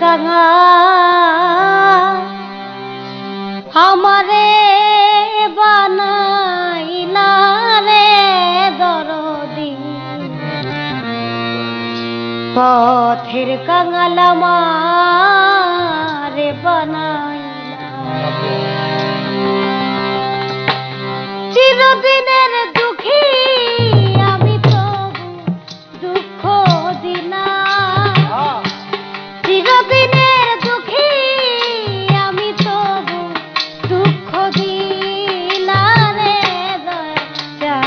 কাঙা আমারে বানাইলা রে দরদি পথের কাঙাল আমারে বানাইলা চিরদিনের দুঃখী আমি তবু দুঃখ দিনা চিরদিনের দুঃখী আমি তবু দুঃখ দিলা রে দয়া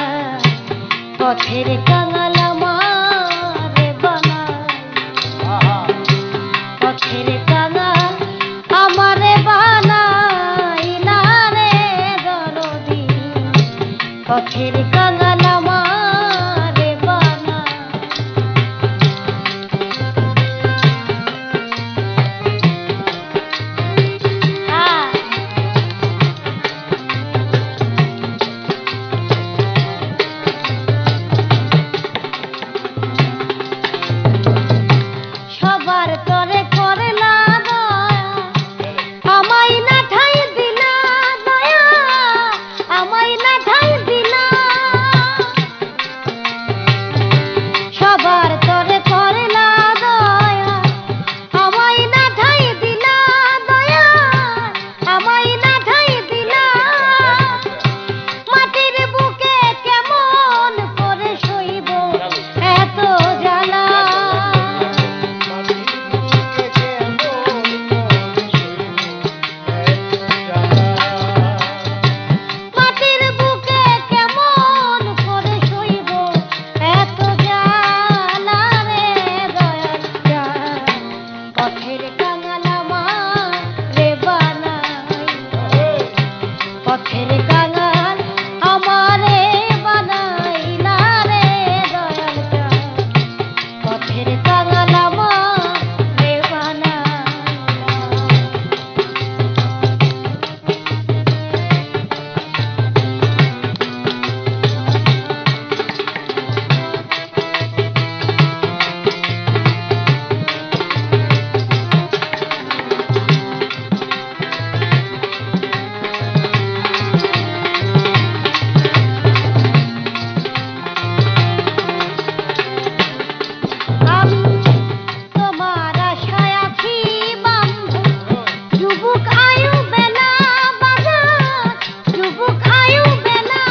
পথের কাঙাল আমারে বানাইলা পথের কাঙাল আমারে বানাইলা রে দরদি পথের কাঙাল আমারে বানাইলা সবার তরে করলা দয়া আমায় না ঠাই দিলা দয়া আমায় না ঠাই দিলা সবার তরে করলা দয়া আমায় না ঠাই দিলা দয়া আমায় না ঠাই দিলা মাটির বুকে কেমন করে সইব এত জ্বালা মাটির বুকে কেমন করে সইব এত জ্বালা রে দয়াল জান পথের কাঙাল আমারে বানাইলা পথের কাঙাল আমারে বানাইলা রে দয়াল জান পথের কাঙাল আমারে বানাইলা আমি তোমার আশায় আছি বন্ধু যুবক আয়ু বেলা বাজার যুবক আয়ু বেলা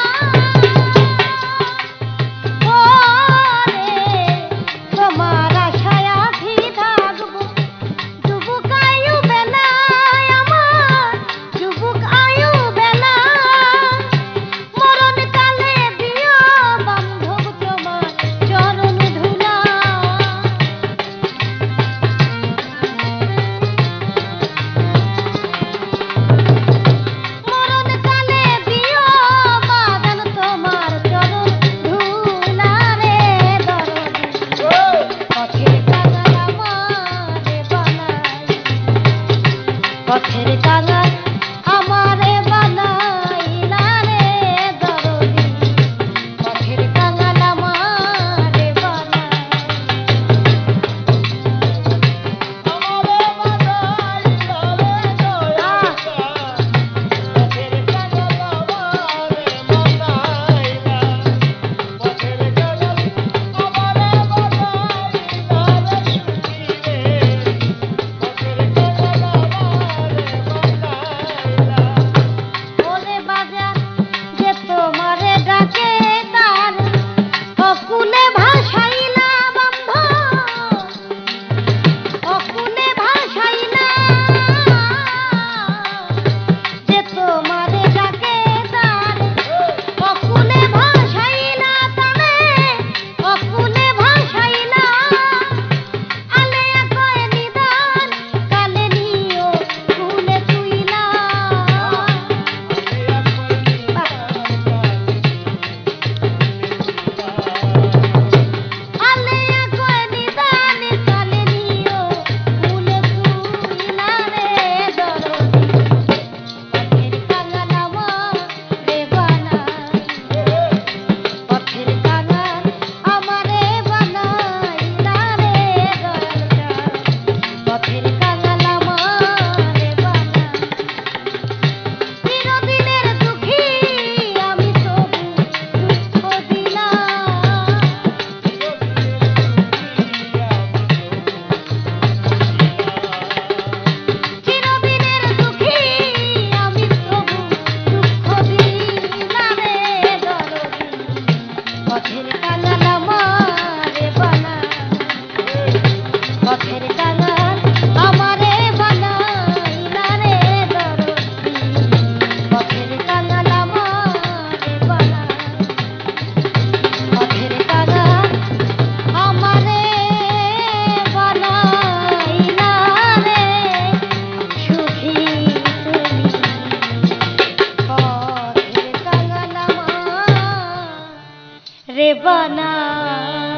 ওরে তোমার আশায় আছি থাকবো যুবক আয়ু বেলা আমার যুবক আয়ু বেলা মরণ কালে দিও বান্ধব তোমার চরণ ধুলা মরণ কালে দিও বাদন তোমার চরণ ধুলা রে দরদি পথের কাঙাল আমারে বানাইলা পথের কাঙাল আমারে বানাইলা রে দরদি পথের কাঙাল আমারে ওরে বাজার যে তোমারে ডাকে তার অকুলে ভাসাইলা বন্ধ অকুলে ভাসাইলা যে তোমারে ডাকে তার অকুলে ভাসাইলা তারে অকুলে ভাসাইলা আলেয়া কয় নিদান কালে নিও কুলে তুইলা আলেয়া কয় নিদান কালে নিও কুলে তুইলা রে দরদি পথের কাঙাল আমারে বানাইলা পথের কাঙাল আমারে বানাইলা রে দয়াল জান পথের কাঙাল রে বানাই।